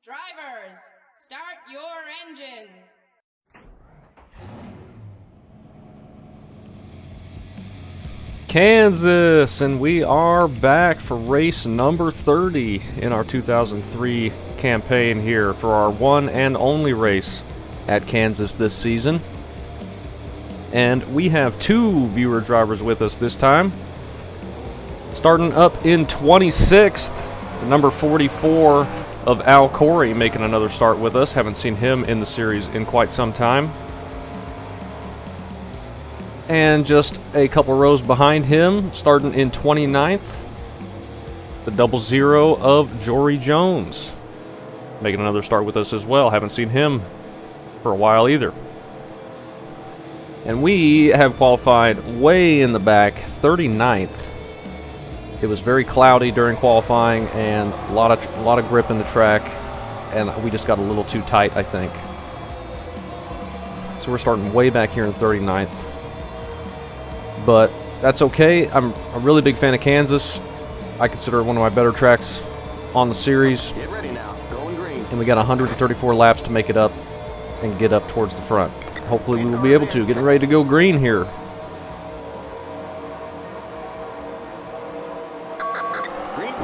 Drivers, start your engines. Kansas, and we are back for race number 30 in our 2003 campaign here for our one and only race at Kansas this season. And we have two viewer drivers with us this time. Starting up in 26th, the number 44 of Al Corey making another start with us. Haven't seen him in the series in quite some time. And just a couple rows behind him, starting in 29th, the 00 of Jory Jones making another start with us as well. Haven't seen him for a while either. And we have qualified way in the back, 39th. It was very cloudy during qualifying and a lot of grip in the track, and we just got a little too tight, I think. So we're starting way back here in 39th. But that's okay. I'm a really big fan of Kansas. I consider it one of my better tracks on the series. Get ready now. Going green. And we got 134 laps to make it up and get up towards the front. Hopefully we will be able to. Getting ready to go green here.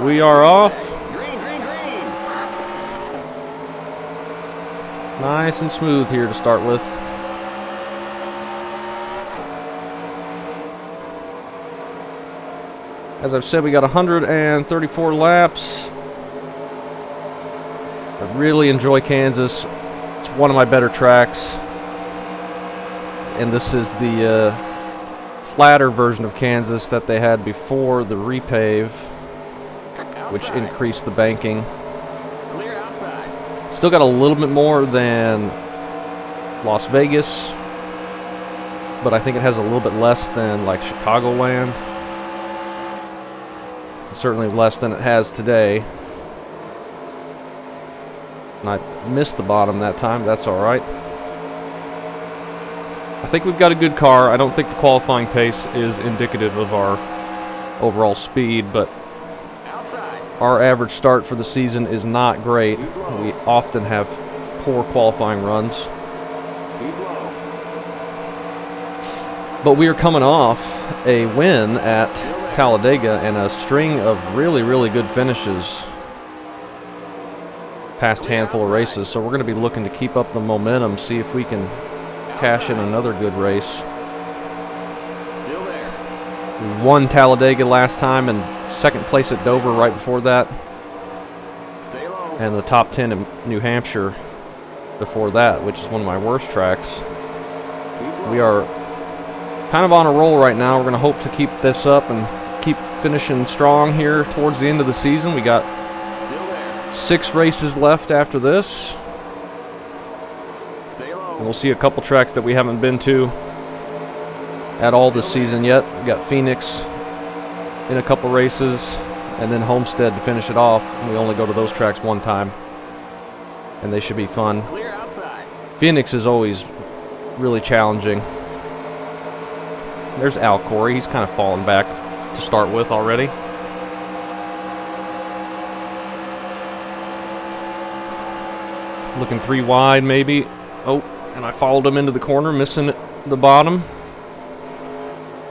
We are off. Green, green, green. Nice and smooth here to start with. As I've said, we got 134 laps. I really enjoy Kansas. It's one of my better tracks. And this is the flatter version of Kansas that they had before the repave, which increased the banking. Clear outside. Still got a little bit more than Las Vegas, but I think it has a little bit less than like Chicagoland. Certainly less than it has today. And I missed the bottom that time. That's all right. I think we've got a good car. I don't think the qualifying pace is indicative of our overall speed, but our average start for the season is not great. We often have poor qualifying runs. But we are coming off a win at Talladega and a string of really, really good finishes past handful of races. So we're going to be looking to keep up the momentum, see if we can cash in another good race. We won Talladega last time and second place at Dover right before that, and the top 10 in New Hampshire before that, which is one of my worst tracks. We are kind of on a roll right now. We're going to hope to keep this up and keep finishing strong here towards the end of the season. We got 6 races left after this. And we'll see a couple tracks that we haven't been to at all this season yet. We got Phoenix in a couple races, and then Homestead to finish it off. And we only go to those tracks one time, and they should be fun. Phoenix is always really challenging. There's Al Corey. He's kind of fallen back to start with already. Looking 3 wide maybe. Oh, and I followed him into the corner, missing the bottom.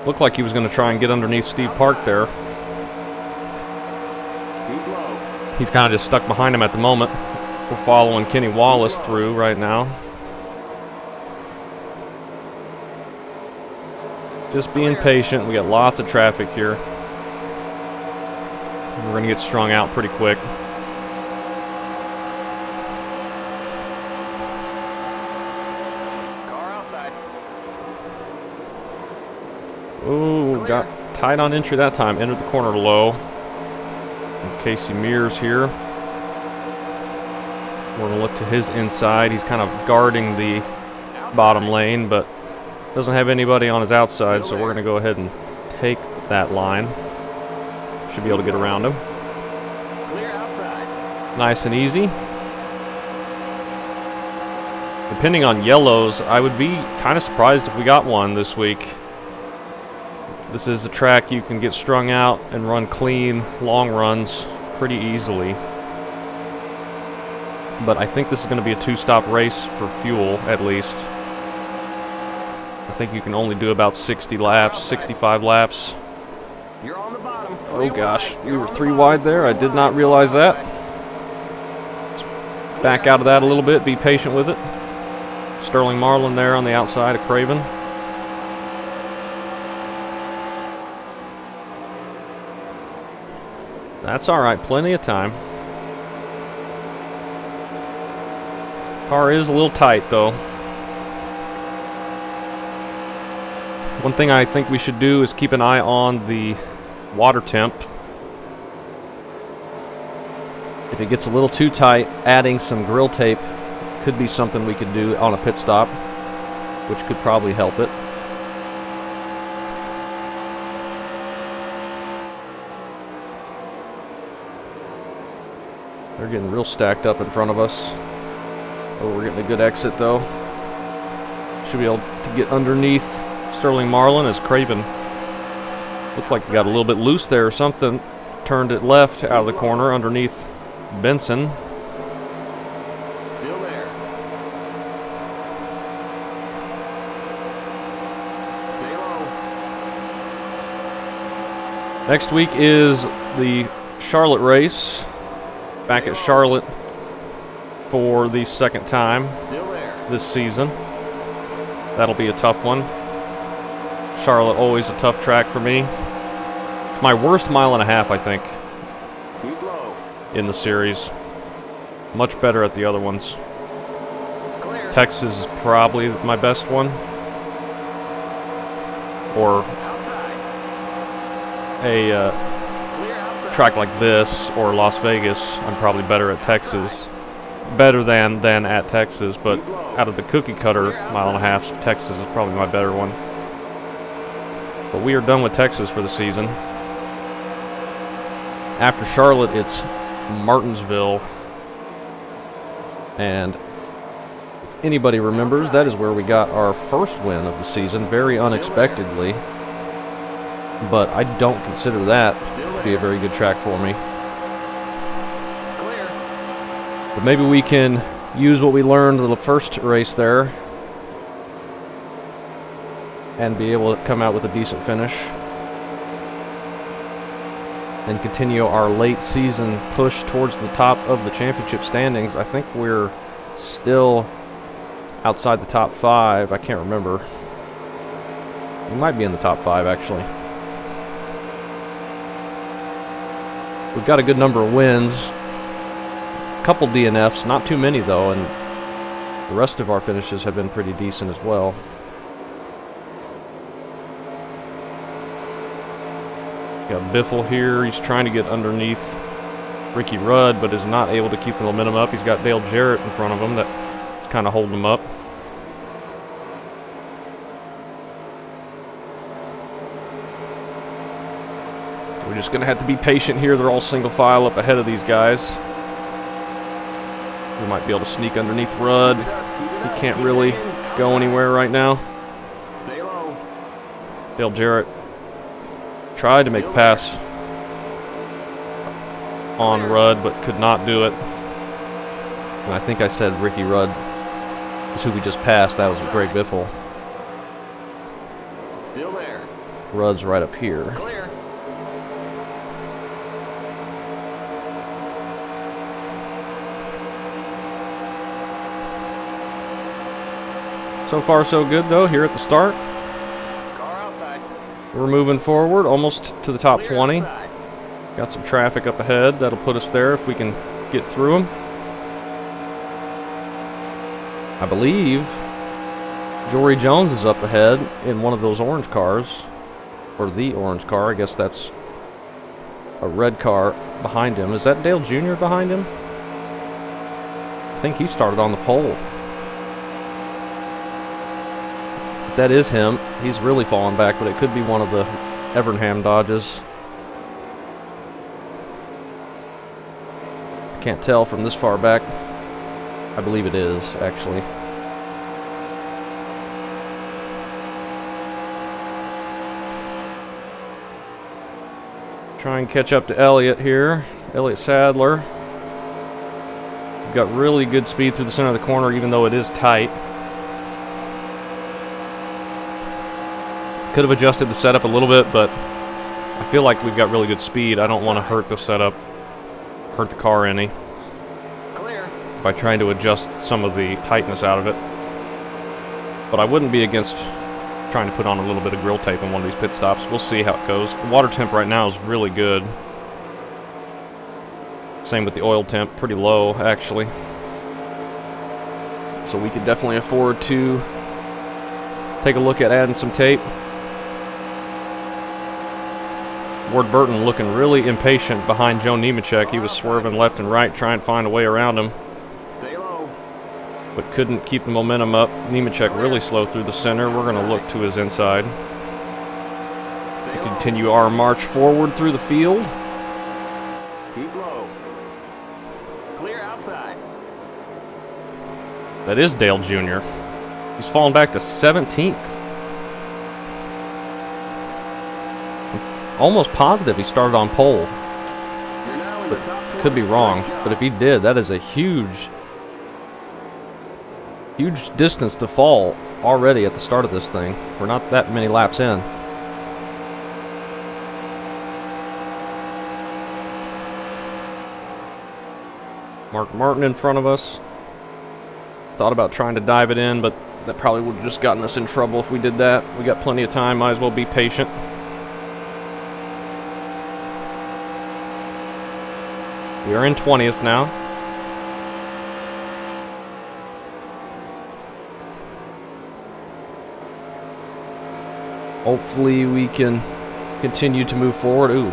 Looked like he was going to try and get underneath Steve Park there. He's kind of just stuck behind him at the moment. We're following Kenny Wallace through right now. Just being patient. We got lots of traffic here. We're going to get strung out pretty quick. Ooh, got tight on entry that time. Entered the corner low. And Casey Mears here. We're going to look to his inside. He's kind of guarding the bottom lane, but doesn't have anybody on his outside, so we're going to go ahead and take that line. Should be able to get around him. Nice and easy. Depending on yellows, I would be kind of surprised if we got one this week. This is a track you can get strung out and run clean, long runs pretty easily. but I think this is going to be a two-stop race for fuel, at least. I think you can only do about 60 laps, 65 laps. You're on the bottom. Oh gosh, we were 3 wide there. I did not realize that. Let's back out of that a little bit, be patient with it. Sterling Marlin there on the outside of Craven. That's all right, plenty of time. Car is a little tight though. One thing I think we should do is keep an eye on the water temp. If it gets a little too tight, adding some grill tape could be something we could do on a pit stop, which could probably help it. They're getting real stacked up in front of us. Oh, we're getting a good exit though. Should be able to get underneath Sterling Marlin as Craven. Looked like he got a little bit loose there or something. Turned it left out of the corner underneath Benson. Still there. Stay low. Next week is the Charlotte race. Back at Charlotte for the second time Still there. this season. That'll be a tough one. Charlotte, always a tough track for me. It's my worst 1.5 miles, I think, Keep low. in the series. Much better at the other ones. Clear. Texas is probably my best one. Or Outside. a Clear outside. track like this, or Las Vegas, I'm probably better at Texas. Better than at Texas, but out of the cookie cutter 1.5 miles, Texas is probably my better one. But we are done with Texas for the season. After Charlotte, it's Martinsville. And if anybody remembers, that is where we got our first win of the season, very unexpectedly. But I don't consider that to be a very good track for me. Clear. But maybe we can use what we learned in the first race there and be able to come out with a decent finish and continue our late season push towards the top of the championship standings. I think we're still outside the top 5. I can't remember. We might be in the top 5 actually. We've got a good number of wins. A couple DNFs, not too many though, and the rest of our finishes have been pretty decent as well. Got Biffle here. He's trying to get underneath Ricky Rudd, but is not able to keep the momentum up. He's got Dale Jarrett in front of him that's kind of holding him up. We're just going to have to be patient here. They're all single file up ahead of these guys. We might be able to sneak underneath Rudd. He can't really go anywhere right now. Stay low. Dale Jarrett tried to make a pass on Rudd, but could not do it. And I think I said Ricky Rudd is who we just passed. That was Greg Biffle. Still there. Rudd's right up here. Clear. So far so good though here at the start. Car outside. We're moving forward almost to the top Clear 20. outside. Got some traffic up ahead. That'll put us there if we can get through them. I believe Jory Jones is up ahead in one of those orange cars. Or the orange car. I guess that's a red car behind him. Is that Dale Jr. behind him? I think he started on the pole. If that is him, he's really falling back, but it could be one of the Evernham Dodges. I can't tell from this far back. I believe it is, actually. Try and catch up to Elliott here. Elliott Sadler. We've got really good speed through the center of the corner, even though it is tight. Could have adjusted the setup a little bit, but I feel like we've got really good speed. I don't want to hurt the setup, hurt the car any, by trying to adjust some of the tightness out of it. But I wouldn't be against trying to put on a little bit of grill tape in one of these pit stops. We'll see how it goes. The water temp right now is really good. Same with the oil temp, pretty low actually. So we could definitely afford to take a look at adding some tape. Ward Burton looking really impatient behind Joe Nemechek. He was swerving left and right, trying to find a way around him, but couldn't keep the momentum up. Nemechek really slow through the center. We're going to look to his inside. We continue our march forward through the field. Keep low. Clear outside. That is Dale Jr. He's fallen back to 17th. Almost positive he started on pole. But could be wrong. But if he did, that is a huge distance to fall already at the start of this thing. We're not that many laps in. Mark Martin in front of us. Thought about trying to dive it in, but that probably would have just gotten us in trouble if we did that. We got plenty of time, might as well be patient. We are in 20th now. Hopefully we can continue to move forward. Ooh,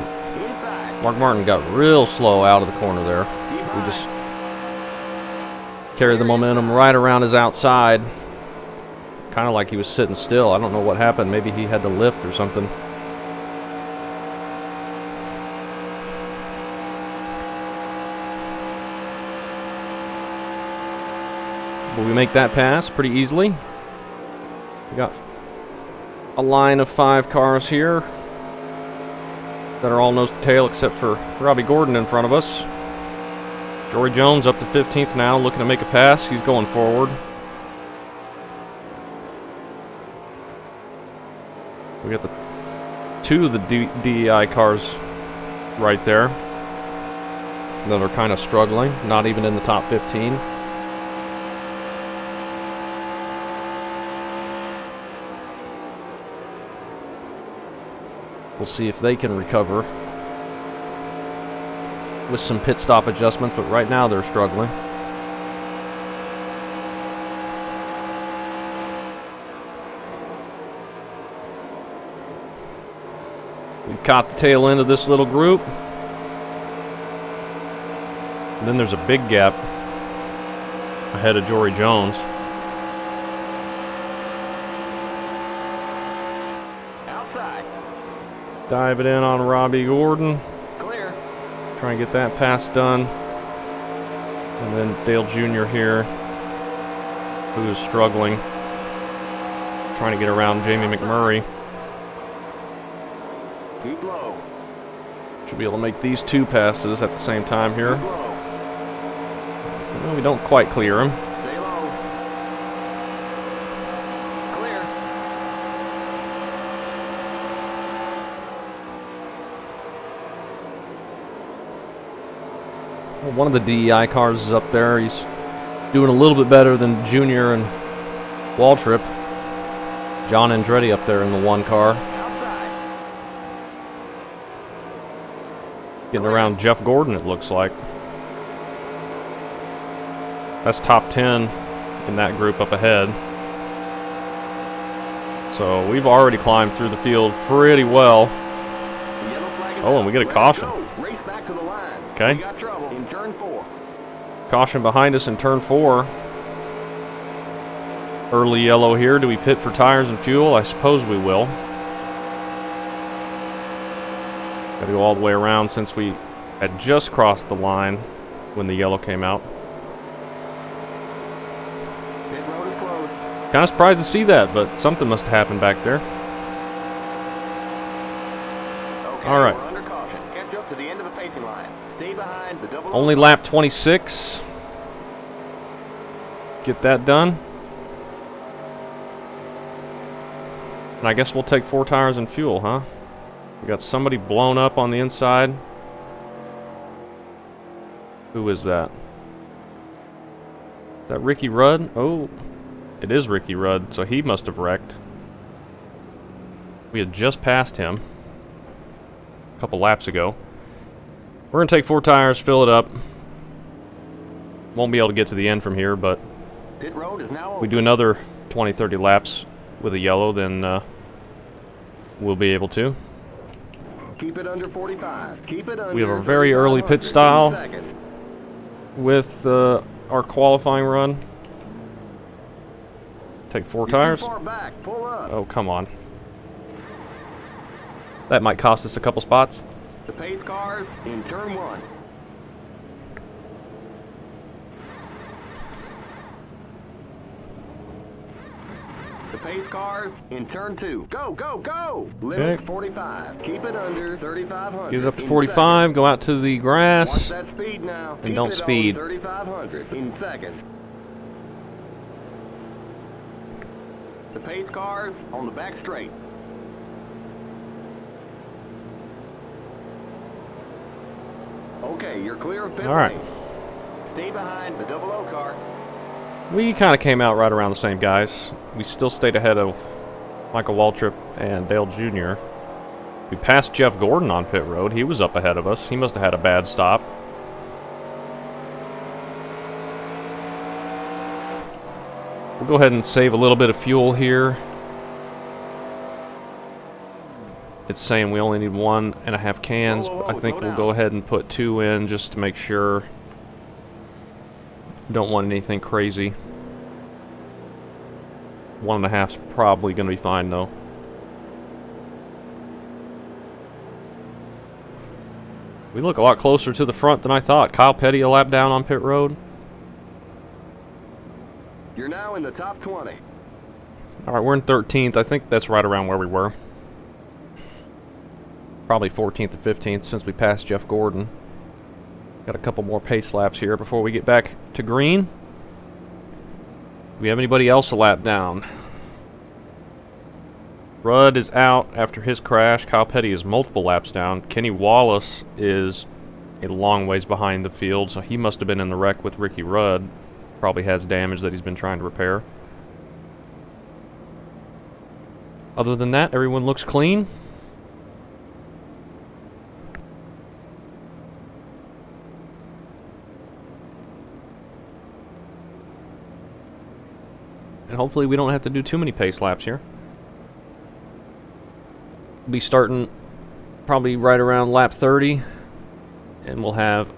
Mark Martin got real slow out of the corner there. We just carried the momentum right around his outside. Kind of like he was sitting still. I don't know what happened. Maybe he had to lift or something. But we make that pass pretty easily. We got a line of 5 cars here that are all nose to tail except for Robbie Gordon in front of us. Jory Jones up to 15th now, looking to make a pass. He's going forward. We got the 2 of the DEI cars right there that are kind of struggling, not even in the top 15. We'll see if they can recover with some pit stop adjustments, but right now they're struggling. We've caught the tail end of this little group. And then there's a big gap ahead of Jory Jones. Dive it in on Robbie Gordon. Clear. Try and get that pass done. And then Dale Jr. here, who is struggling, trying to get around Jamie McMurray. Keep low. Should be able to make these 2 passes at the same time here. Well, we don't quite clear him. Stay low. Clear. Well, one of the DEI cars is up there. He's doing a little bit better than Junior and Waltrip. John Andretti up there in the 1 car. Getting around Jeff Gordon, it looks like. That's top 10 in that group up ahead. So we've already climbed through the field pretty well. Oh, and we get a caution. Okay. Caution behind us in turn 4. Early yellow here. Do we pit for tires and fuel? I suppose we will. Got to go all the way around since we had just crossed the line when the yellow came out. Kind of surprised to see that, but something must have happened back there. Okay, all right. We're under caution. Catch up to the end of the pacing line. Stay behind the double. Only lap 26. get that done. And I guess we'll take 4 tires and fuel, huh? We got somebody blown up on the inside. Who is that? Is that Ricky Rudd? Oh, it is Ricky Rudd, so he must have wrecked. We had just passed him a couple laps ago. We're going to take 4 tires, fill it up. Won't be able to get to the end from here, but Pit road is now if open. we do another 20-30 laps with a yellow, then we'll be able to. Keep it under 45. Keep it under. We have a very early pit 35 style seconds. with our qualifying run. Take 4 You're tires. too far back. Pull up. Oh, come on. That might cost us a couple spots. The pace cars in turn 1. The pace cars in turn 2. Go, go, go! Limit Okay. 45. Keep it under 3,500. Get it up to in 45, seconds. go out to the Watch grass. that speed now. Keep don't it speed. On 3,500 in seconds. The pace cars on the back straight. Okay, you're clear of pit All right. lane. Stay behind the 00 car. We kind of came out right around the same guys. We still stayed ahead of Michael Waltrip and Dale Jr. We passed Jeff Gordon on pit road. He was up ahead of us. He must have had a bad stop. We'll go ahead and save a little bit of fuel here. It's saying we only need 1.5 cans, Whoa, whoa, but I whoa, think slow we'll go down. ahead and put 2 in just to make sure. Don't want anything crazy. 1.5's probably going to be fine, though. We look a lot closer to the front than I thought. Kyle Petty a lap down on pit road. You're now in the top 20. All right, we're in 13th. I think that's right around where we were. Probably 14th to 15th since we passed Jeff Gordon. Got a couple more pace laps here before we get back to green. Do we have anybody else a lap down? Rudd is out after his crash. Kyle Petty is multiple laps down. Kenny Wallace is a long ways behind the field, so he must have been in the wreck with Ricky Rudd. Probably has damage that he's been trying to repair. Other than that, everyone looks clean. And hopefully we don't have to do too many pace laps here. We'll be starting probably right around lap 30. And we'll have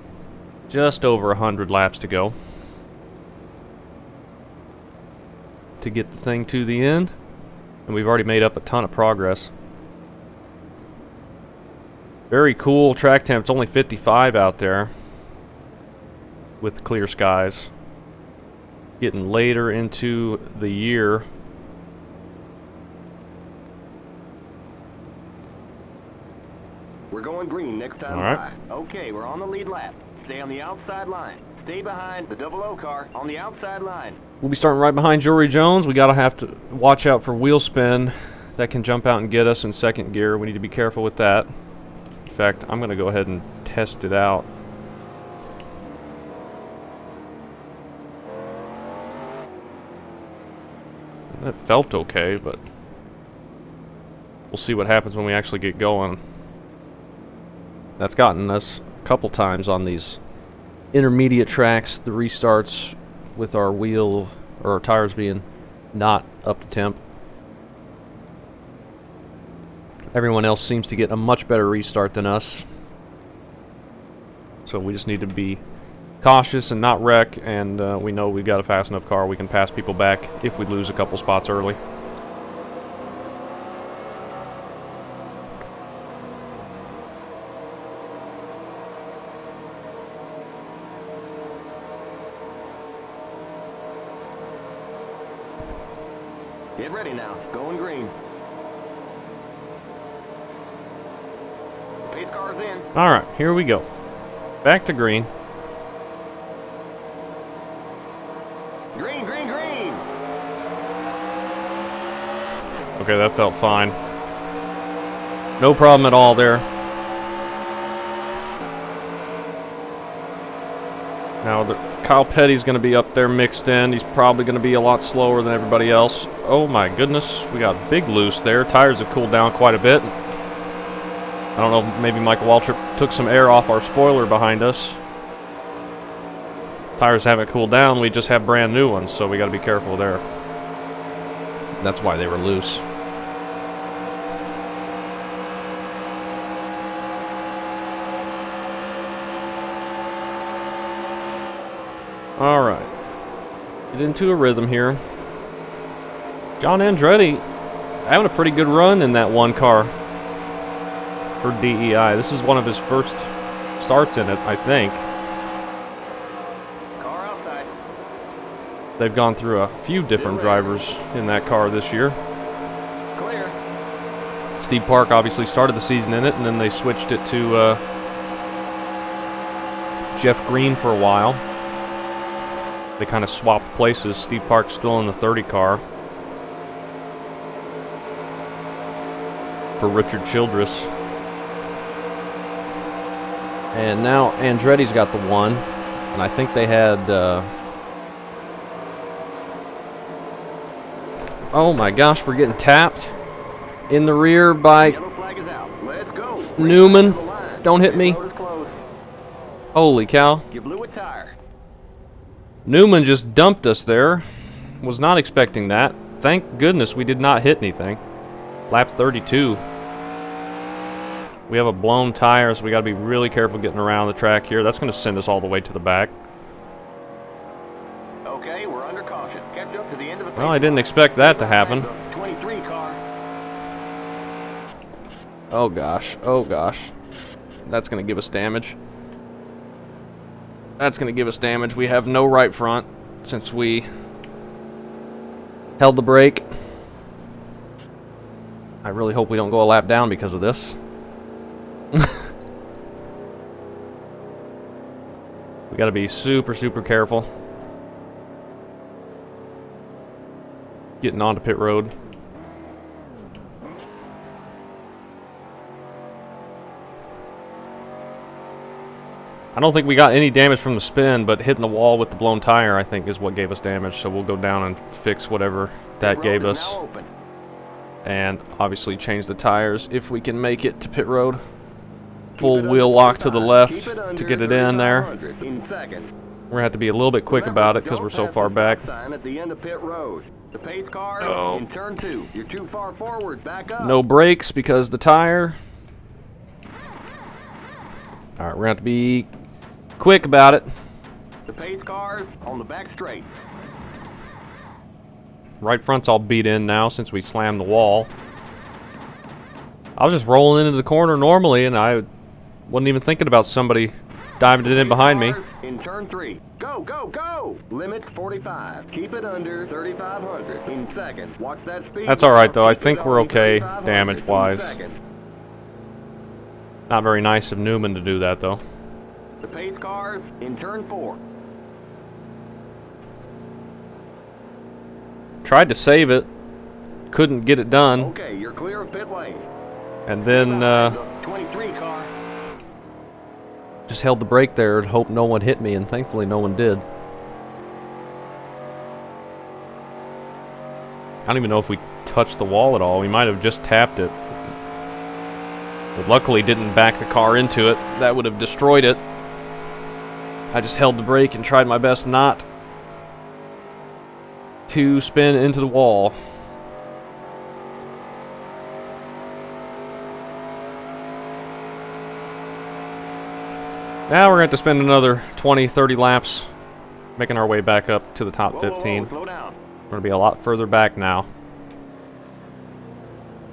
just over 100 laps to go to get the thing to the end. And we've already made up a ton of progress. Very cool track temp. It's only 55 out there with clear skies. Getting later into the year. We're going green next time All right. by. Okay, we're on the lead lap. Stay on the outside line. Stay behind the 00 car on the outside line. We'll be starting right behind Jory Jones. We gotta have to watch out for wheel spin. That can jump out and get us in second gear. We need to be careful with that. In fact, I'm gonna go ahead and test it out. That felt okay, but we'll see what happens when we actually get going. That's gotten us a couple times on these intermediate tracks, the restarts with our wheel or our tires being not up to temp. Everyone else seems to get a much better restart than us. So we just need to be cautious and not wreck, and we know we've got a fast enough car we can pass people back if we lose a couple spots early. Get ready now. Going green. Pace car's in. Alright, here we go. Back to green. Green, green, green. Okay, that felt fine. No problem at all there. Now, Kyle Petty's going to be up there mixed in. He's probably going to be a lot slower than everybody else. Oh my goodness, we got big loose there. Tires have cooled down quite a bit. I don't know, maybe Michael Waltrip took some air off our spoiler behind us. Tires haven't cooled down, we just have brand new ones, so we got to be careful there. That's why they were loose. Alright. Get into a rhythm here. John Andretti having a pretty good run in that one car for DEI. This is one of his first starts in it, I think. Car outside. They've gone through a few different drivers in that car this year. Clear. Steve Park obviously started the season in it, and then they switched it to Jeff Green for a while. They kind of swapped places. Steve Park's still in the 30 car for Richard Childress. And now Andretti's got the one, and I think they had oh my gosh, we're getting tapped in the rear by Yellow flag is out. Let's go. Newman. Don't hit me. Holy cow. You blew a tire. Newman just dumped us there. Was not expecting that. Thank goodness we did not hit anything. Lap 32. We have a blown tire, so we got to be really careful getting around the track here. That's going to send us all the way to the back. Okay, we're under caution. Catch up to the end of the Well, I didn't expect that to happen. 23 car. Oh gosh, oh gosh. That's going to give us damage. That's going to give us damage. We have no right front since we held the brake. I really hope we don't go a lap down because of this. We got to be super, super careful. Getting onto pit road. I don't think we got any damage from the spin, but hitting the wall with the blown tire, I think, is what gave us damage. So we'll go down and fix whatever that gave us. And obviously change the tires if we can make it to pit road. Full wheel lock to the left to get it in there. We're going to have to be a little bit quick about it because we're so far back. Oh. No brakes because the tire. Alright, we're going to have to be quick about it. The pace cars on the back straight. Right front's all beat in now since we slammed the wall. I was just rolling into the corner normally, and I wasn't even thinking about somebody diving it in behind me. In turn 3. Go, go, go! Limit 45. Keep it under 3,500 in second. Watch that speed. That's alright, though. I think we're okay damage-wise. Not very nice of Newman to do that, though. The pace cars in turn 4. Tried to save it. Couldn't get it done. Okay, you're clear of pit lane. And then, 23 car. just held the brake there and hoped no one hit me, and thankfully no one did. I don't even know if we touched the wall at all. We might have just tapped it. But luckily didn't back the car into it. That would have destroyed it. I just held the brake and tried my best not to spin into the wall. Now we're going to have to spend another 20, 30 laps making our way back up to the top 15. Slow down. We're going to be a lot further back now.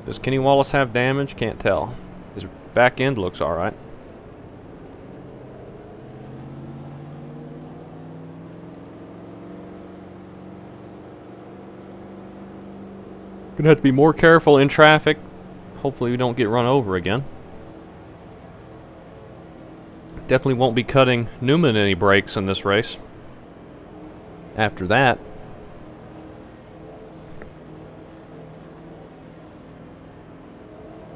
Does Kenny Wallace have damage? Can't tell. His back end looks alright. Gonna have to be more careful in traffic. Hopefully we don't get run over again. Definitely won't be cutting Newman any brakes in this race. After that,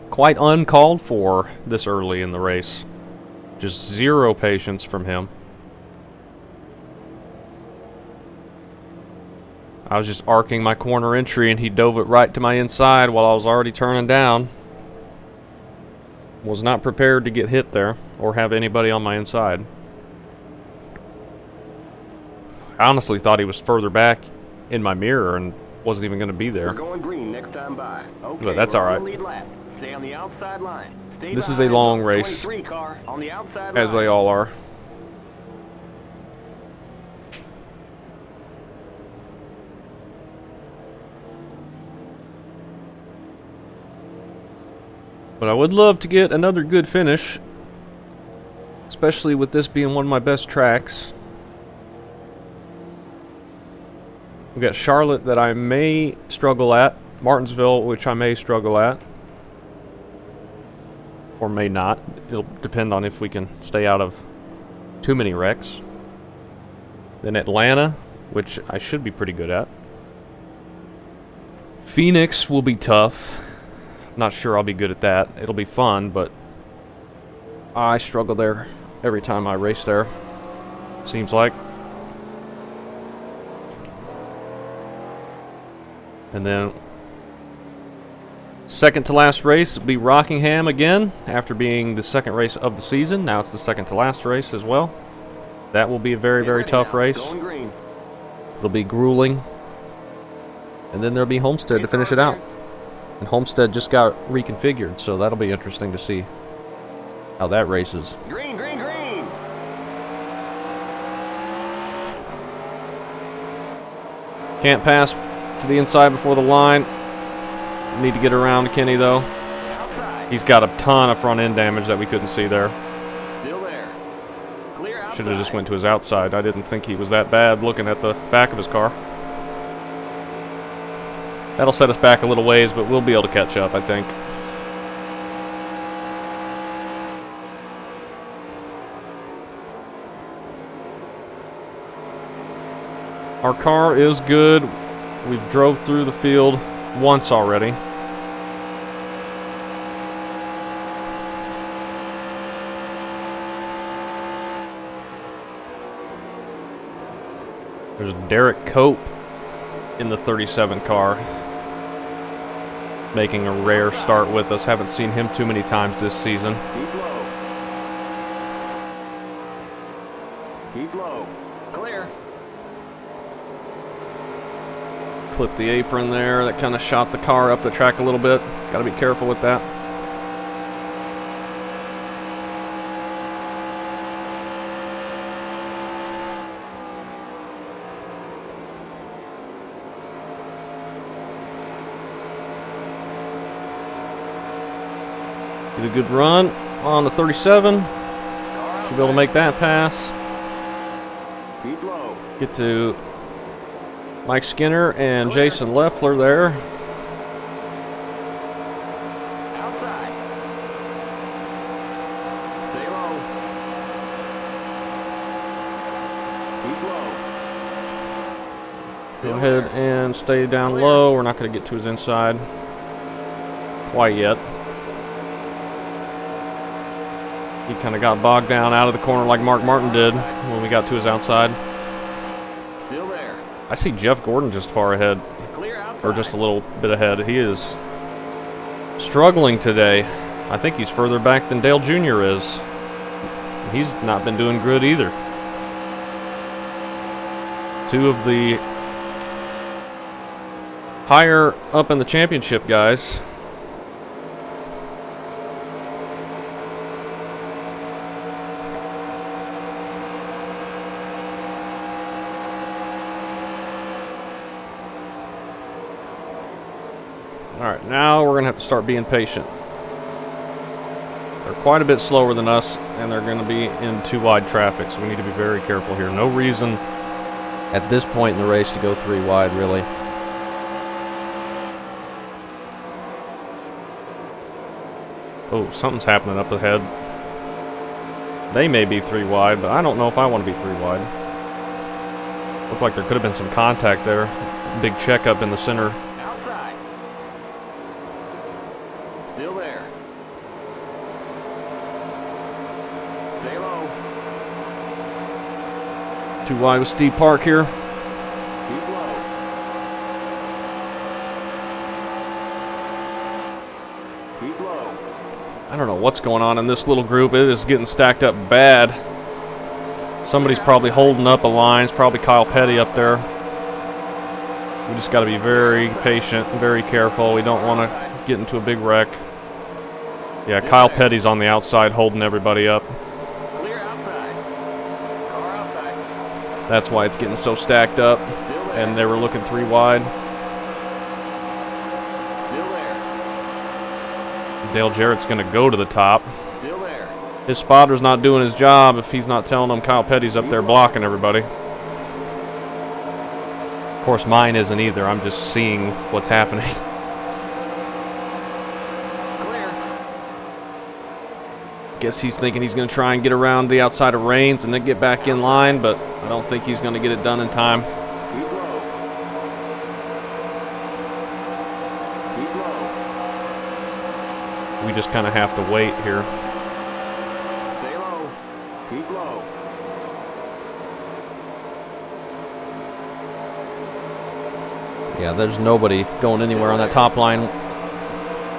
quite uncalled for this early in the race. Just zero patience from him. I was just arcing my corner entry and he dove it right to my inside while I was already turning down. Was not prepared to get hit there or have anybody on my inside. I honestly thought he was further back in my mirror and wasn't even going to be there. We're going green next time by. Okay, but that's all right. lead lap. Stay on the outside line. Stay this is a long race, car on the outside as line. they all are. But I would love to get another good finish, especially with this being one of my best tracks. We've got Charlotte that I may struggle at, Martinsville, which I may struggle at, or may not. It'll depend on if we can stay out of too many wrecks. Then Atlanta, which I should be pretty good at. Phoenix will be tough. Not sure I'll be good at that. It'll be fun, but I struggle there every time I race there, seems like. And then second to last race will be Rockingham again, after being the second race of the season. Now it's the second to last race as well. That will be a very, very tough race. It'll be grueling. And then there'll be Homestead to finish it out. And Homestead just got reconfigured, so that'll be interesting to see how that races. Green, green, green. Can't pass to the inside before the line. Need to get around Kenny, though. Outside. He's got a ton of front end damage that we couldn't see there. Still there. Clear outside. Should have just went to his outside. I didn't think he was that bad looking at the back of his car. That'll set us back a little ways, but we'll be able to catch up, I think. Our car is good. We've drove through the field once already. There's Derek Cope in the 37 car, making a rare start with us. Haven't seen him too many times this season. Keep low. Keep low. Clear. Clipped the apron there. That kind of shot the car up the track a little bit. Got to be careful with that. Did a good run on the 37. Should be able to make that pass. Keep low. Get to Mike Skinner and Jason Leffler there. Outside. Stay low. Keep low. Go ahead and stay down low. We're not going to get to his inside quite yet. He kind of got bogged down out of the corner like Mark Martin did when we got to his outside. Still there. I see Jeff Gordon just far ahead, Clear outside. or just a little bit ahead. He is struggling today. I think he's further back than Dale Jr. is. He's not been doing good either. Two of the higher up in the championship guys. Alright, now we're going to have to start being patient. They're quite a bit slower than us, and they're going to be in too wide traffic, so we need to be very careful here. No reason at this point in the race to go 3 wide, really. Oh, something's happening up ahead. They may be 3 wide, but I don't know if I want to be 3 wide. Looks like there could have been some contact there. Big checkup in the center. Outside. Still there. Too wide with Steve Park here. Keep low. Keep low. I don't know what's going on in this little group. It is getting stacked up bad. Somebody's probably holding up a line. It's probably Kyle Petty up there. We just got to be very patient and very careful. We don't want to get into a big wreck. Yeah, Kyle Petty's on the outside holding everybody up. Clear outside. Car outside. That's why it's getting so stacked up. And they were looking 3 wide. Still there. Dale Jarrett's going to go to the top. Still there. His spotter's not doing his job if he's not telling them Kyle Petty's up there blocking everybody. Of course, mine isn't either. I'm just seeing what's happening. Clear. Guess he's thinking he's going to try and get around the outside of Reigns and then get back in line, but I don't think he's going to get it done in time. Keep low. Keep low. We just kind of have to wait here. Stay low. Keep low. Yeah, there's nobody going anywhere on that top line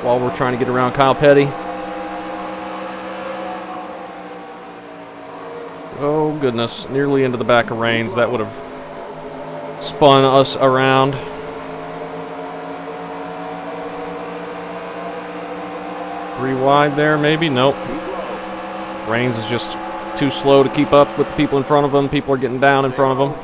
while we're trying to get around Kyle Petty. Oh, goodness. Nearly into the back of Reigns. That would have spun us around. Three wide there, maybe? Nope. Reigns is just too slow to keep up with the people in front of him. People are getting down in front of him.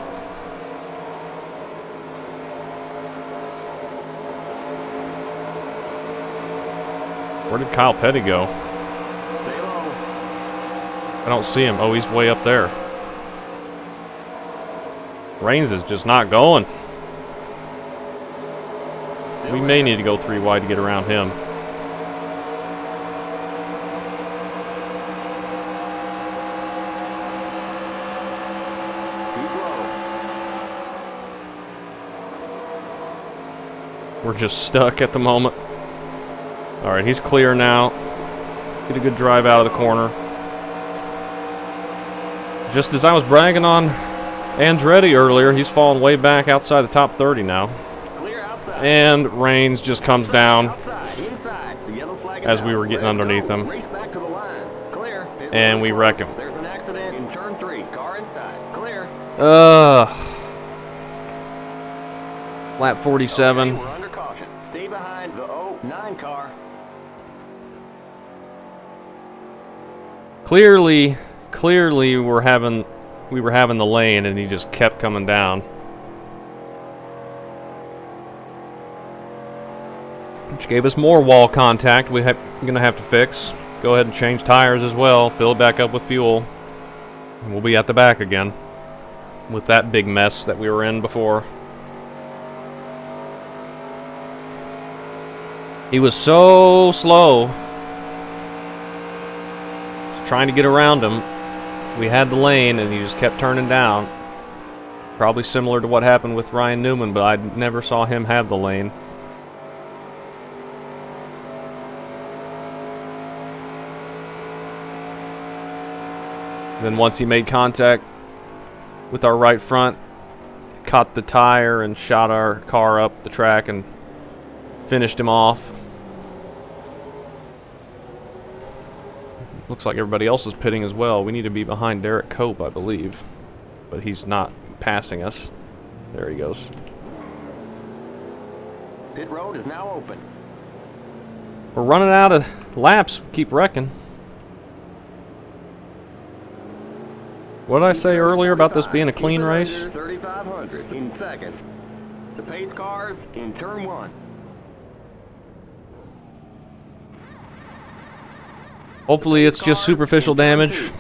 Where did Kyle Petty go? Stay low. I don't see him. Oh, he's way up there. Reigns is just not going. We may need to go 3 wide to get around him. Keep low. We're just stuck at the moment. Alright, he's clear now. Get a good drive out of the corner. Just as I was bragging on Andretti earlier, he's fallen way back outside the top 30 now. Clear outside. And Reigns just comes down Outside. Inside. The yellow flag is as we out. were getting Let it underneath go. him. Race back to the line. Clear. And we wreck him. There's an accident in turn 3. Car inside. Clear. Lap 47. Okay, we're under caution. Stay behind the 09 car. Clearly we were having the lane, and he just kept coming down. Which gave us more wall contact we're gonna have to fix. Go ahead and change tires as well, fill it back up with fuel. And we'll be at the back again with that big mess that we were in before. He was so slow. Just trying to get around him. We had the lane, and he just kept turning down. Probably similar to what happened with Ryan Newman, but I never saw him have the lane. Then once he made contact with our right front, caught the tire and shot our car up the track and finished him off. Looks like everybody else is pitting as well. We need to be behind Derek Cope, I believe. But he's not passing us. There he goes. Pit road is now open. We're running out of laps. Keep wrecking. What did I say earlier about this being a clean race? 3,500 in second. The pace cars in turn 1. Hopefully it's just superficial damage.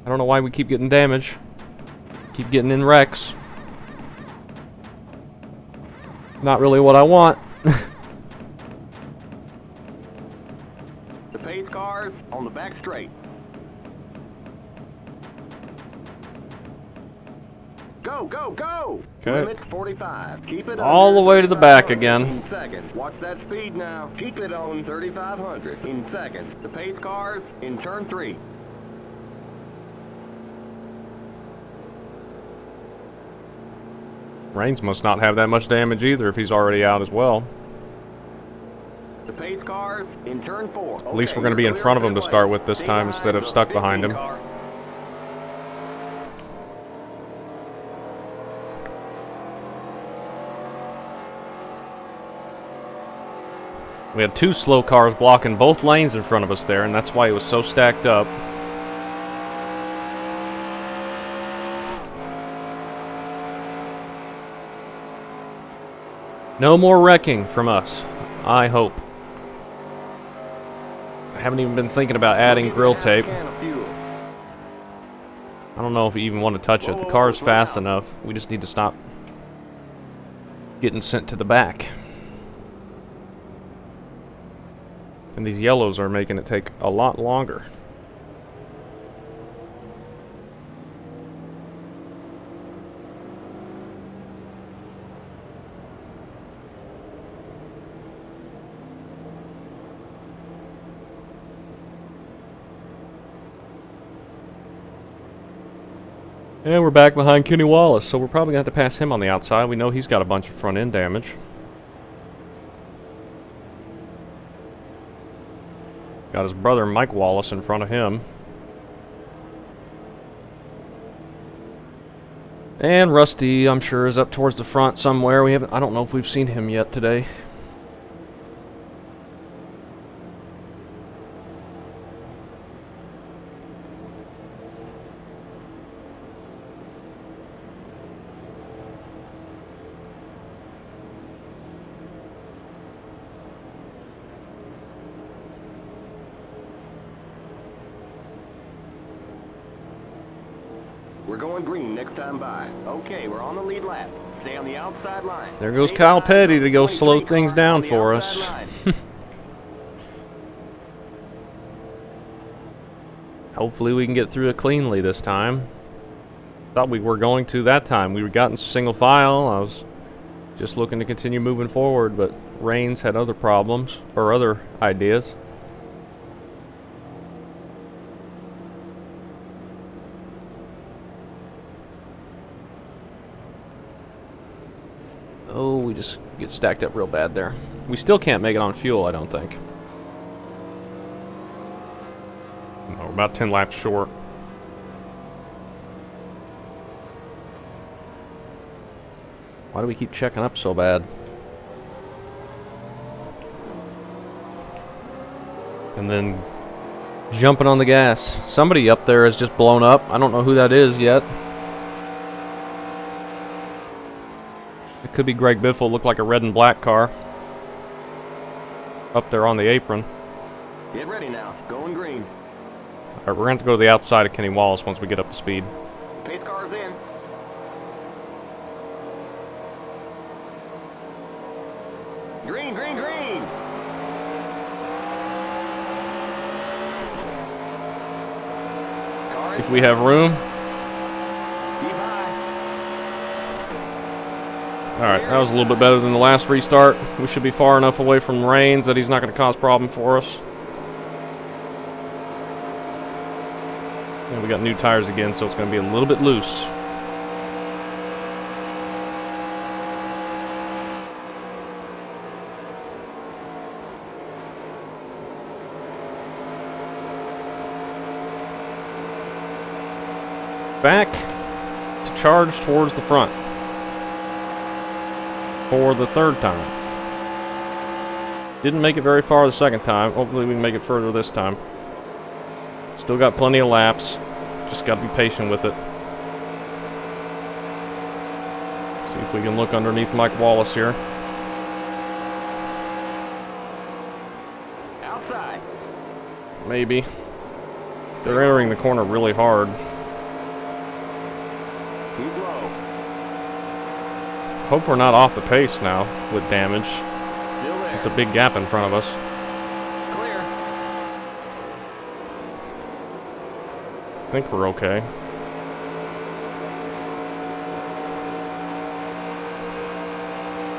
I don't know why we keep getting damage. Keep getting in wrecks. Not really what I want. The pace cars on the back straight. Go, go, go! Okay. Limit 45. Keep it All under the way to the back 3,500 again. In second. Watch that speed now. Keep it on 3,500 in second. The pace cars in turn 3. Reigns must not have that much damage either if he's already out as well. The pace cars in turn 4. At least we're going to be in front of him to start with this time instead of stuck behind him. We had 2 slow cars blocking both lanes in front of us there, and that's why it was so stacked up. No more wrecking from us, I hope. I haven't even been thinking about adding grill tape. I don't know if we even want to touch it. The car is fast enough. We just need to stop getting sent to the back. And these yellows are making it take a lot longer. And we're back behind Kenny Wallace, so we're probably going to have to pass him on the outside. We know he's got a bunch of front end damage. Got his brother Mike Wallace in front of him. And Rusty, I'm sure, is up towards the front somewhere. I don't know if we've seen him yet today. We're going green next time by. Okay, we're on the lead lap. Stay on the outside line. There goes Kyle Petty to go slow things down for us. Hopefully we can get through it cleanly this time. Thought we were going to that time. We got in single file. I was just looking to continue moving forward, but Reigns had other problems, or other ideas. Oh, we just get stacked up real bad there. We still can't make it on fuel, I don't think. No, we're about 10 laps short. Why do we keep checking up so bad? And then jumping on the gas. Somebody up there has just blown up. I don't know who that is yet. It could be Greg Biffle. Looked like a red and black car. Up there on the apron. Get ready now. Going green. Alright, we're going to have to go to the outside of Kenny Wallace once we get up to speed. Pace car's in. Green, green, green! Car If we have room. Keep high. Alright, that was a little bit better than the last restart. We should be far enough away from Reigns that he's not going to cause problem for us. And we got new tires again, so it's going to be a little bit loose. Back to charge towards the front for the third time. Didn't make it very far the second time. Hopefully we can make it further this time. Still got plenty of laps. Just got to be patient with it. See if we can look underneath Mike Wallace here. Outside. Maybe. They're entering the corner really hard. Keep low. Hope we're not off the pace now with damage. Still there. It's a big gap in front of us. Clear. I think we're okay.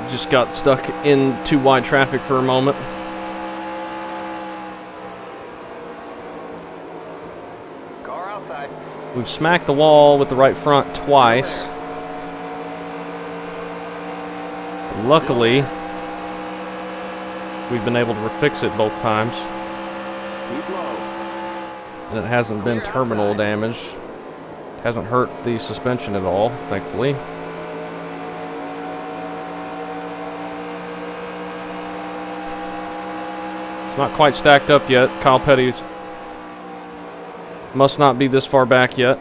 Just got stuck in too wide traffic for a moment. Car outside. We've smacked the wall with the right front twice. Luckily, we've been able to fix it both times. Keep low. And it hasn't been terminal damage. It hasn't hurt the suspension at all, thankfully. It's not quite stacked up yet. Kyle Petty must not be this far back yet.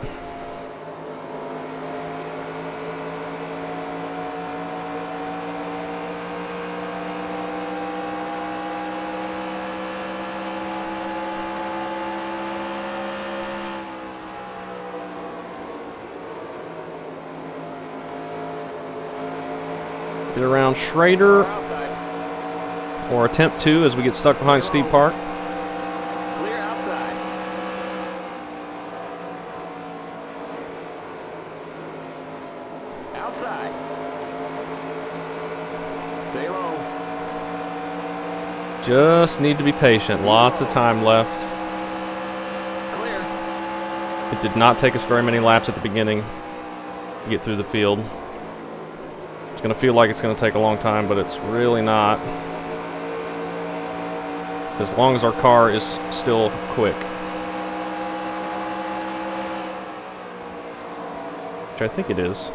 Get around Schrader, or attempt to as we get stuck behind Steve Park. Clear outside. Outside. Stay low. Just need to be patient. Lots of time left. Clear. It did not take us very many laps at the beginning to get through the field. It's going to feel like it's going to take a long time, but it's really not. As long as our car is still quick. Which I think it is.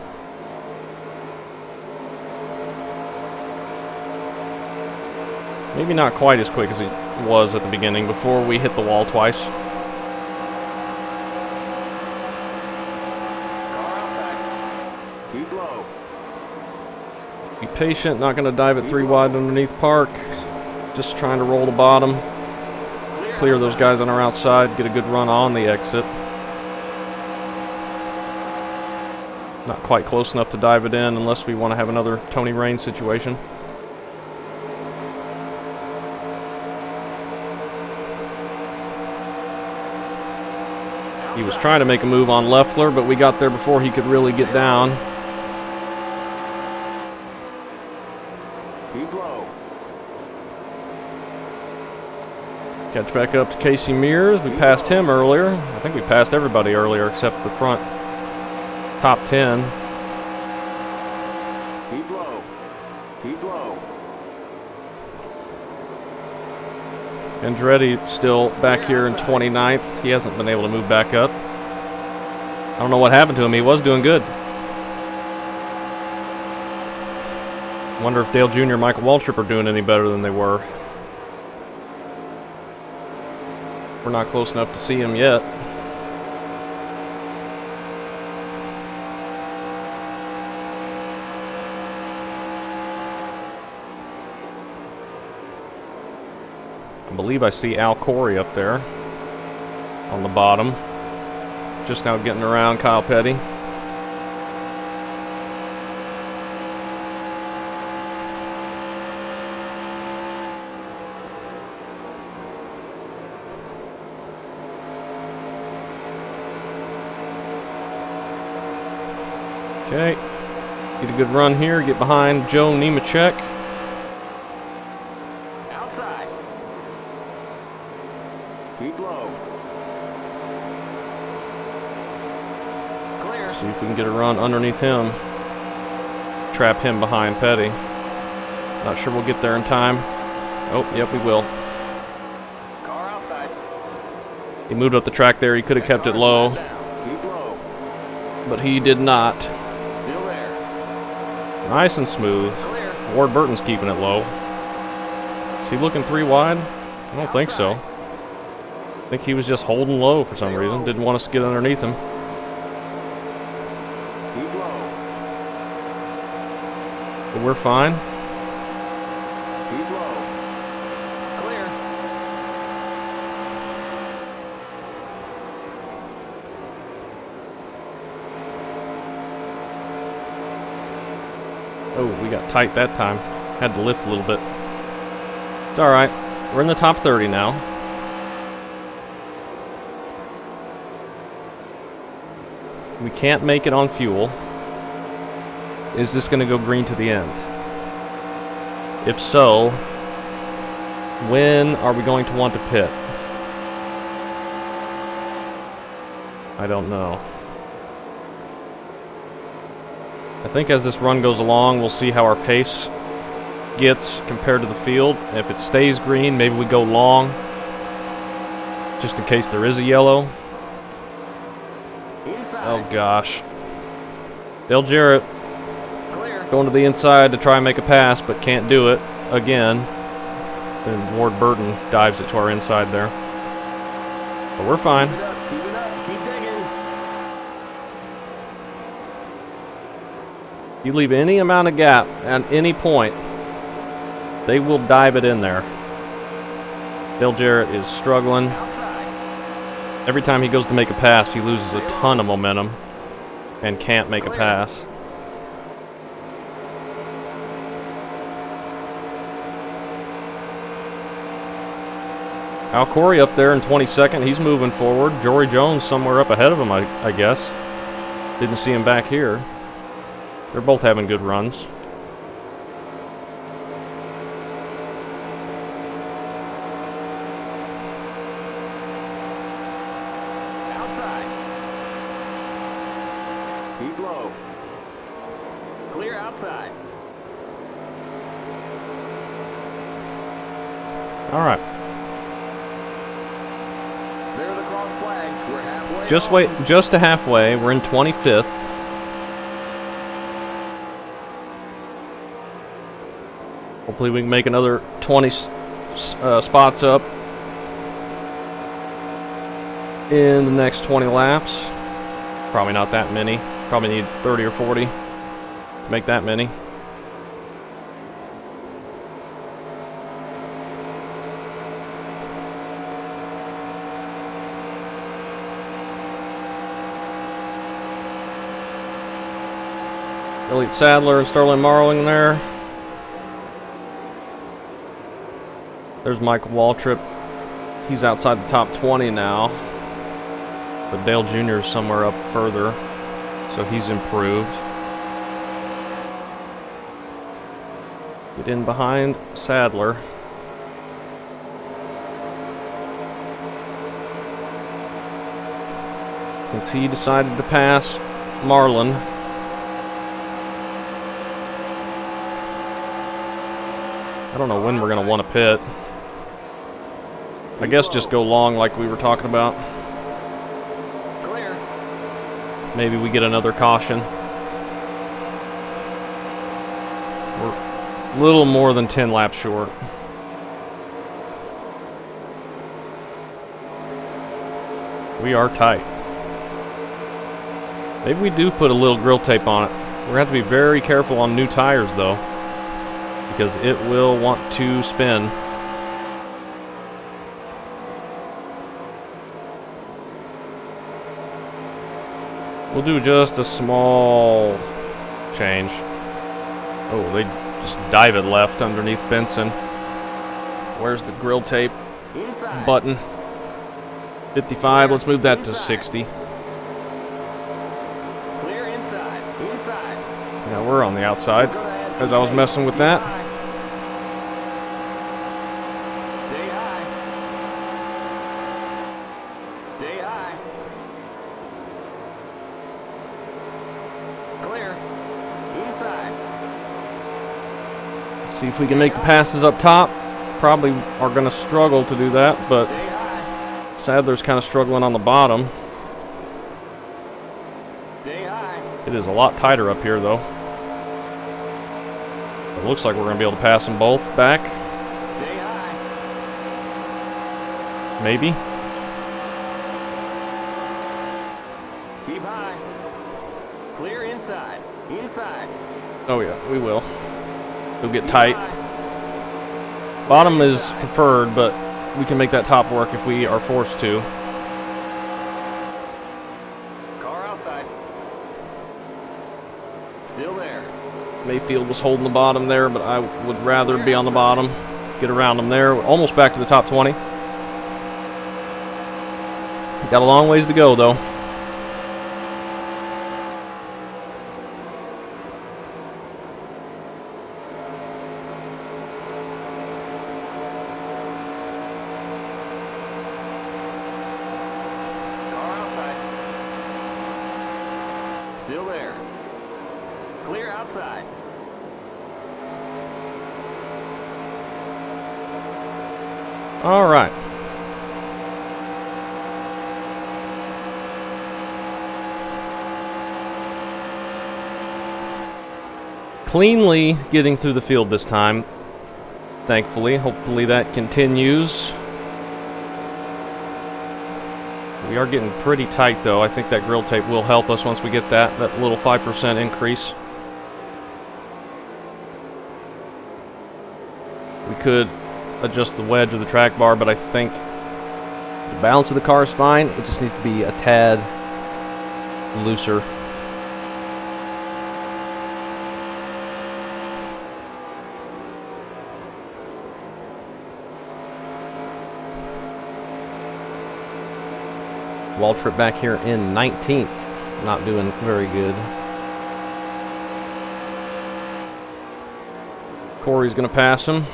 Maybe not quite as quick as it was at the beginning before we hit the wall twice. Car outside. Keep low. Be patient, not going to dive it 3 wide underneath Park. Just trying to roll the bottom. Clear those guys on our outside, get a good run on the exit. Not quite close enough to dive it in unless we want to have another Tony Raines situation. He was trying to make a move on Loeffler, but we got there before he could really get down. Keep low. Catch back up to Casey Mears. We passed him earlier. I think we passed everybody earlier except the front top 10. Keep low. Keep low. Andretti still back here in 29th. He hasn't been able to move back up. I don't know what happened to him. He was doing good. Wonder if Dale Jr. and Michael Waltrip are doing any better than they were. We're not close enough to see him yet. I believe I see Al Corey up there on the bottom. Just now getting around Kyle Petty. Okay, get a good run here, get behind Joe Nemechek. Outside. Keep low. Clear. See if we can get a run underneath him. Trap him behind Petty. Not sure we'll get there in time. Oh, yep, we will. Car outside. He moved up the track there, he could have kept it low, Keep low. but he did not. Still there. Nice and smooth. Clear. Ward Burton's keeping it low. Is he looking 3 wide? I don't think so. I think he was just holding low for some reason. Didn't want us to get underneath him. Keep low. But we're fine. Keep low. Clear. Oh, we got tight that time. Had to lift a little bit. It's alright. We're in the top 30 now. We can't make it on fuel. Is this going to go green to the end? If so, when are we going to want to pit? I don't know. I think as this run goes along, we'll see how our pace gets compared to the field. If it stays green, maybe we go long, just in case there is a yellow. Oh gosh. Dale Jarrett going to the inside to try and make a pass, but can't do it again. And Ward Burton dives it to our inside there. But we're fine. Keep it up. Keep digging. You leave any amount of gap at any point, they will dive it in there. Dale Jarrett is struggling. Every time he goes to make a pass, he loses a ton of momentum and can't make a pass. Al Corey up there in 22nd. He's moving forward. Jory Jones somewhere up ahead of him, I guess. Didn't see him back here. They're both having good runs. Outside. Keep low. Clear outside. All right. There are the cross flags. We're halfway. Just to halfway. We're in 25th. Hopefully we can make another 20 spots up in the next 20 laps. Probably not that many. Probably need 30 or 40 to make that many. Elliott Sadler and Sterling Marling there. There's Michael Waltrip. He's outside the top 20 now. But Dale Jr. is somewhere up further, so he's improved. Get in behind Sadler. Since he decided to pass Marlin, I don't know when we're going to want to pit. I guess just go long like we were talking about. Clear. Maybe we get another caution. We're a little more than 10 laps short. We are tight. Maybe we do put a little grill tape on it. We're going to have to be very careful on new tires though, because it will want to spin. We'll do just a small change. Oh, they just dive it left underneath Benson. Where's the grill tape button? 55, let's move that to 60. Clear inside. Inside. Now we're on the outside, as I was messing with that. Stay high. Stay high. Clear. Inside. See if we can make the passes up top. Probably are going to struggle to do that, but Stay high. Sadler's kind of struggling on the bottom. Stay high. It is a lot tighter up here, though. It looks like we're going to be able to pass them both back. Stay high. Maybe. Keep high. Clear inside. Inside. Oh, yeah, we will. We'll get tight. Bottom is preferred, but we can make that top work if we are forced to. Car outside. Still there. Mayfield was holding the bottom there, but I would rather be on the bottom. Get around them there. We're almost back to the top 20. Got a long ways to go, though. Car outside. Still there. Clear outside. All right. Cleanly getting through the field this time, thankfully. Hopefully that continues. We are getting pretty tight, though. I think that grill tape will help us once we get that little 5% increase. We could adjust the wedge of the track bar, but I think the balance of the car is fine. It just needs to be a tad looser. Waltrip back here in 19th. Not doing very good. Corey's going to pass him.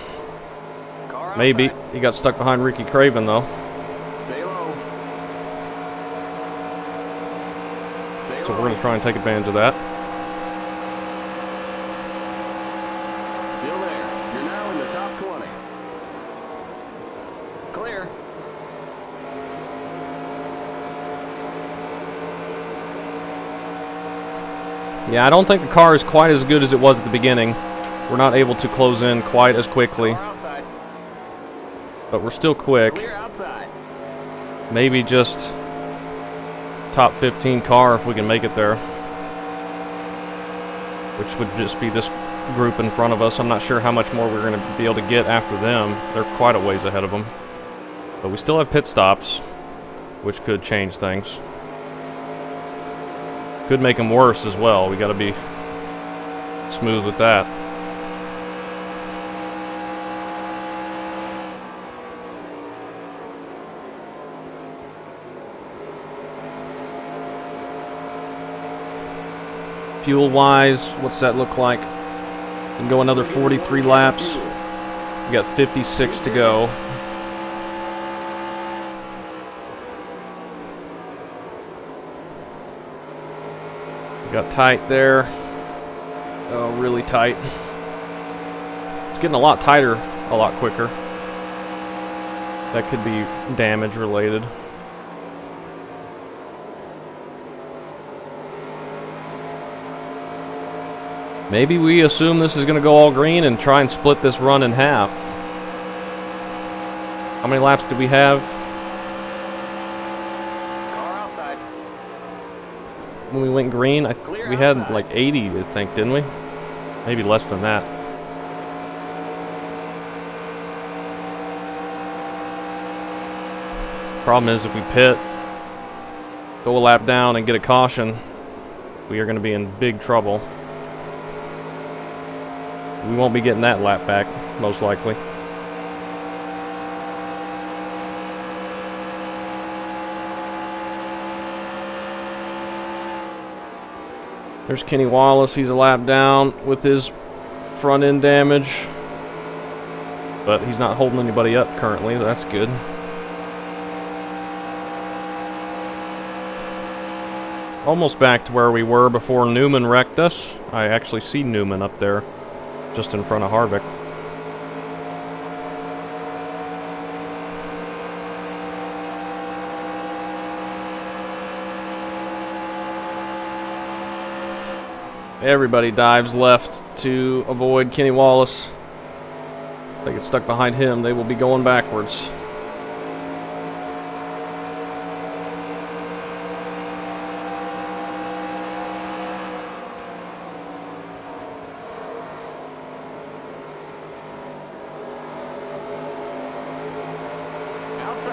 Maybe. He got stuck behind Ricky Craven, though. Stay low. So we're going to try and take advantage of that. Still there. You're now in the top 20. Clear. Yeah, I don't think the car is quite as good as it was at the beginning. We're not able to close in quite as quickly. But we're still quick. Clear outside. Maybe just top 15 car if we can make it there. Which would just be this group in front of us. I'm not sure how much more we're going to be able to get after them. They're quite a ways ahead of them. But we still have pit stops, which could change things. Could make them worse as well. We got to be smooth with that. Fuel-wise, what's that look like? We can go another 43 laps. We got 56 to go. We got tight there. Oh, really tight. It's getting a lot tighter, a lot quicker. That could be damage related. Maybe we assume this is going to go all green and try and split this run in half. How many laps did we have? Car outside. When we went green? We had like 80, I think, didn't we? Maybe less than that. Problem is, if we pit, go a lap down and get a caution, we are going to be in big trouble. We won't be getting that lap back, most likely. There's Kenny Wallace. He's a lap down with his front end damage. But he's not holding anybody up currently. That's good. Almost back to where we were before Newman wrecked us. I actually see Newman up there, just in front of Harvick. Everybody dives left to avoid Kenny Wallace. If they get stuck behind him, they will be going backwards.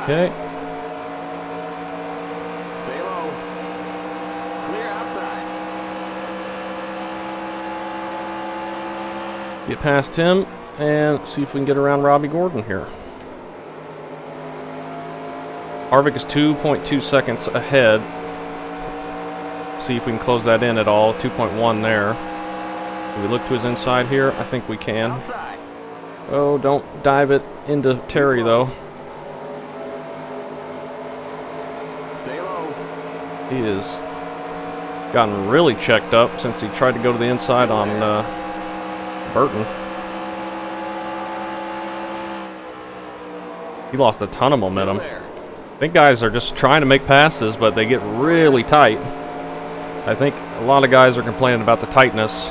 Okay. Stay low. Clear outside. Get past him and see if we can get around Robbie Gordon here. Harvick is 2.2 seconds ahead. See if we can close that in at all. 2.1 there. Do we look to his inside here? I think we can. Outside. Oh, don't dive it into Terry, though. Stay low. He has gotten really checked up since he tried to go to the inside on Burton. He lost a ton of momentum. There. I think guys are just trying to make passes, but they get really tight. I think a lot of guys are complaining about the tightness.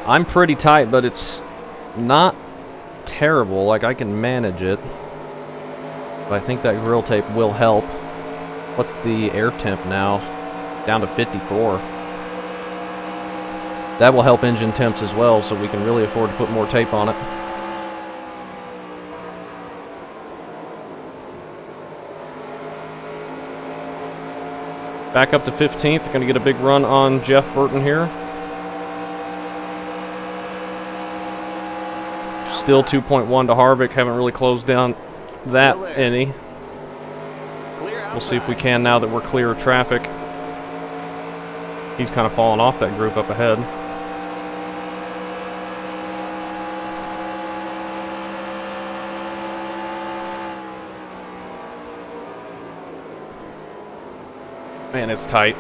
I'm pretty tight, but it's not terrible. Like, I can manage it. But I think that grill tape will help. What's the air temp now? Down to 54. That will help engine temps as well, so we can really afford to put more tape on it. Back up to 15th. Going to get a big run on Jeff Burton here. Still 2.1 to Harvick. Haven't really closed down that any. We'll see if we can now that we're clear of traffic. He's kind of fallen off that group up ahead. Man, it's tight.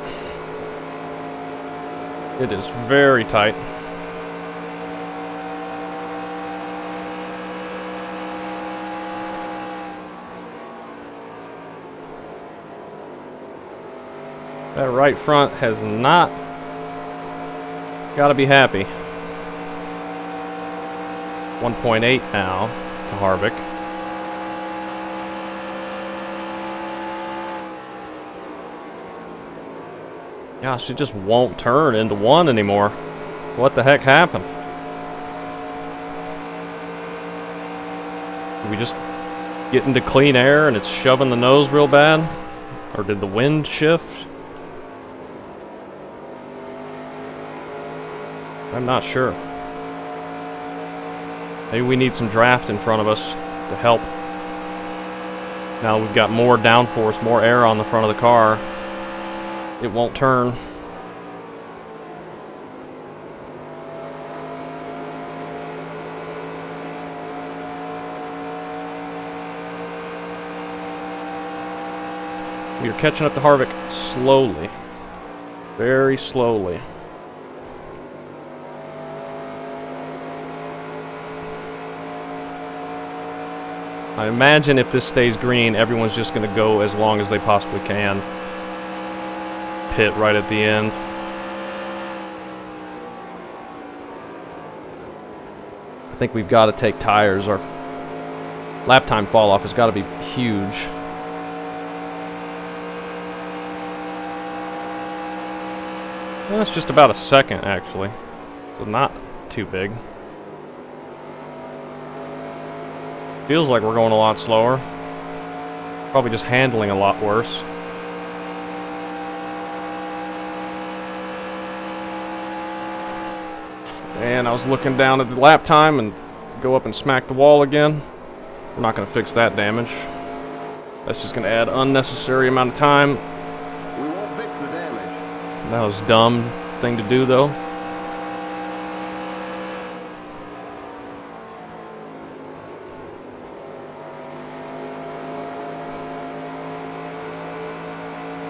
It is very tight. That right front has not got to be happy. 1.8 now to Harvick. Gosh, it just won't turn into one anymore. What the heck happened? Did we just get into clean air and it's shoving the nose real bad? Or did the wind shift? I'm not sure. Maybe we need some draft in front of us to help. Now we've got more downforce, more air on the front of the car. It won't turn. We are catching up to Harvick slowly. Very slowly. I imagine if this stays green, everyone's just going to go as long as they possibly can. Pit right at the end. I think we've got to take tires. Our lap time fall off has got to be huge. Well, it's just about a second, actually. So not too big. Feels like we're going a lot slower. Probably just handling a lot worse. And I was looking down at the lap time and go up and smack the wall again. We're not going to fix that damage. That's just going to add unnecessary amount of time. We won't fix the damage. That was a dumb thing to do, though.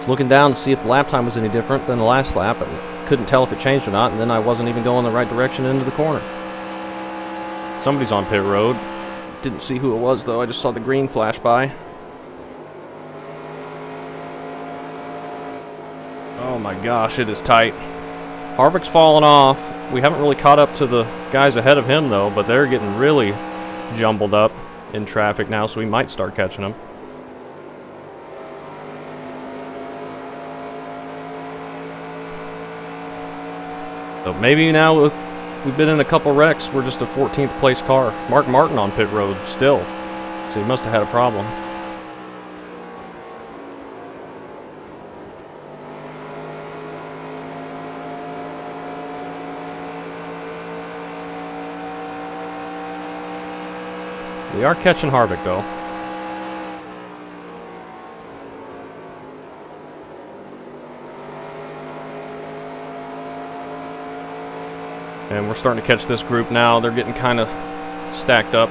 Looking down to see if the lap time was any different than the last lap, and couldn't tell if it changed or not, and then I wasn't even going the right direction into the corner. Somebody's on pit road. Didn't see who it was, though. I just saw the green flash by. Oh my gosh, it is tight. Harvick's fallen off. We haven't really caught up to the guys ahead of him, though, but they're getting really jumbled up in traffic now, so we might start catching them. So maybe now we've been in a couple wrecks. We're just a 14th place car. Mark Martin on pit road still. So he must have had a problem. We are catching Harvick though. And we're starting to catch this group now. They're getting kind of stacked up.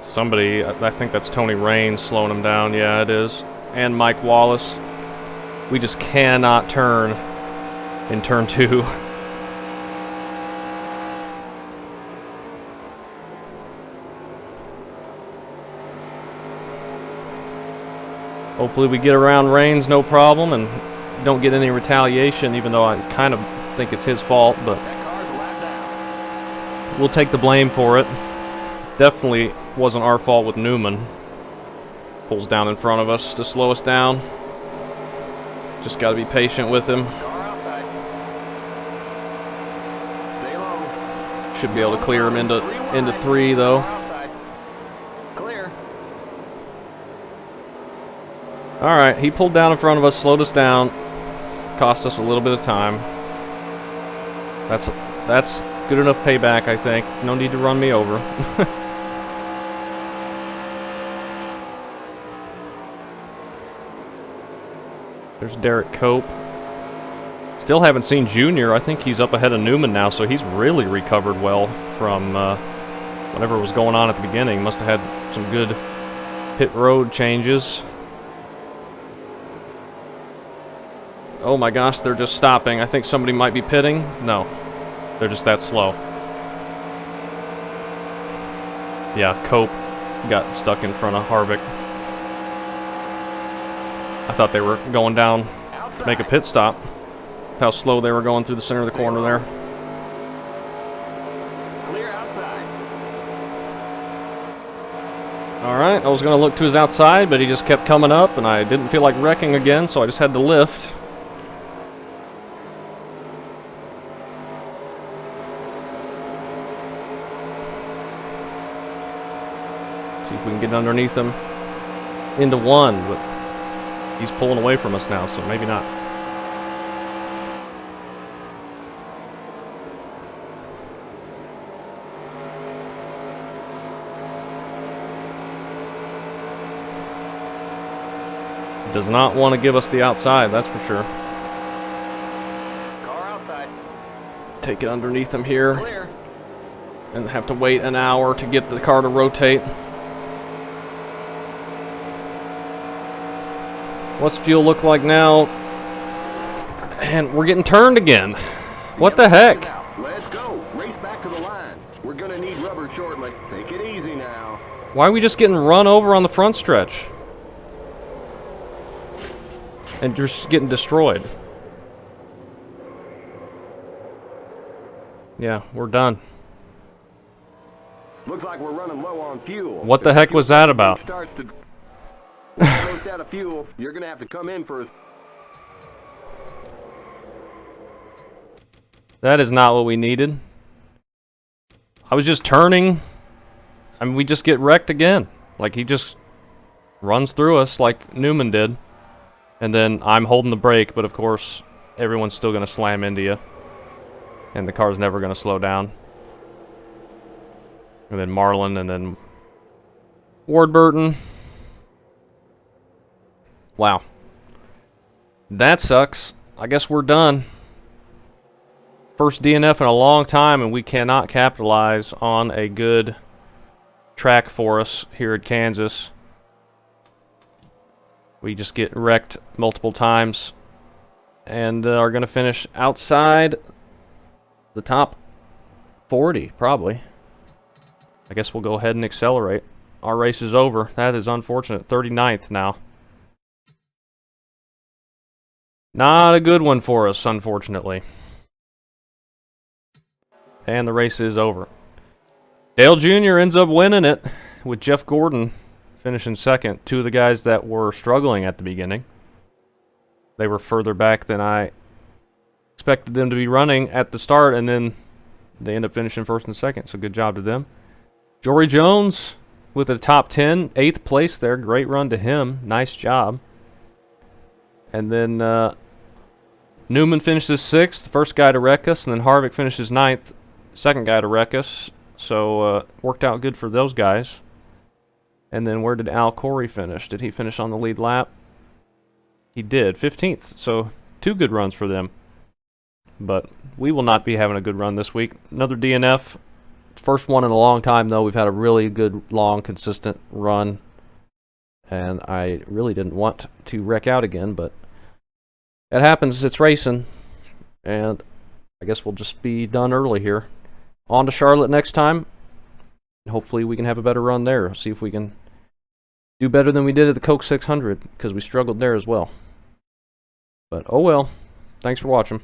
Somebody, I think that's Tony Raines slowing him down. Yeah, it is. and Mike Wallace. We just cannot turn in turn 2. Hopefully we get around Reigns no problem and don't get any retaliation, even though I kind of think it's his fault, but we'll take the blame for it. Definitely wasn't our fault with Newman. Pulls down in front of us to slow us down. Just got to be patient with him. Should be able to clear him into 3 though. Alright, he pulled down in front of us, slowed us down, cost us a little bit of time. That's good enough payback, I think. No need to run me over. There's Derek Cope. Still haven't seen Junior. I think he's up ahead of Newman now, so he's really recovered well from whatever was going on at the beginning. Must have had some good pit road changes. Oh my gosh, they're just stopping. I think somebody might be pitting. No, they're just that slow. Yeah, Cope got stuck in front of Harvick. I thought they were going down to make a pit stop. That's how slow they were going through the center of the corner there. Alright, I was going to look to his outside, but he just kept coming up, and I didn't feel like wrecking again, so I just had to lift. See if we can get underneath him into 1, but he's pulling away from us now, so maybe not. Does not want to give us the outside, that's for sure. Car outside. Take it underneath him here. Clear. And have to wait an hour to get the car to rotate. What's fuel look like now? And we're getting turned again. What the heck? Let's go. Race back to the line. We're gonna need rubber shortly. Take it easy now. Why are we just getting run over on the front stretch? And just getting destroyed. Yeah, we're done. Looks like we're running low on fuel. What the heck was that about? Almost out of fuel. You're gonna have to come in for a... That is not what we needed. I was just turning. I mean, we just get wrecked again. Like, he just runs through us like Newman did. And then I'm holding the brake, but of course, everyone's still going to slam into you. And the car's never going to slow down. And then Marlin, and then Wardburton. Wow. That sucks. I guess we're done. First DNF in a long time, and we cannot capitalize on a good track for us here at Kansas. We just get wrecked multiple times and are going to finish outside the top 40, probably. I guess we'll go ahead and accelerate. Our race is over. That is unfortunate. 39th now. Not a good one for us, unfortunately. And the race is over. Dale Jr. ends up winning it with Jeff Gordon finishing second. Two of the guys that were struggling at the beginning. They were further back than I expected them to be running at the start, and then they end up finishing first and second, so good job to them. Jory Jones with a top 10, 8th place there. Great run to him. Nice job. And then Newman finishes 6th, first guy to wreck us, and then Harvick finishes 9th, second guy to wreck us. So worked out good for those guys. And then where did Al Corey finish? Did he finish on the lead lap? He did, 15th. So 2 good runs for them. But we will not be having a good run this week. Another DNF. First one in a long time, though. We've had a really good, long, consistent run. and I really didn't want to wreck out again, but it happens. It's racing, and I guess we'll just be done early here. On to Charlotte next time. Hopefully we can have a better run there. See if we can do better than we did at the Coke 600, because we struggled there as well. But oh well. Thanks for watching.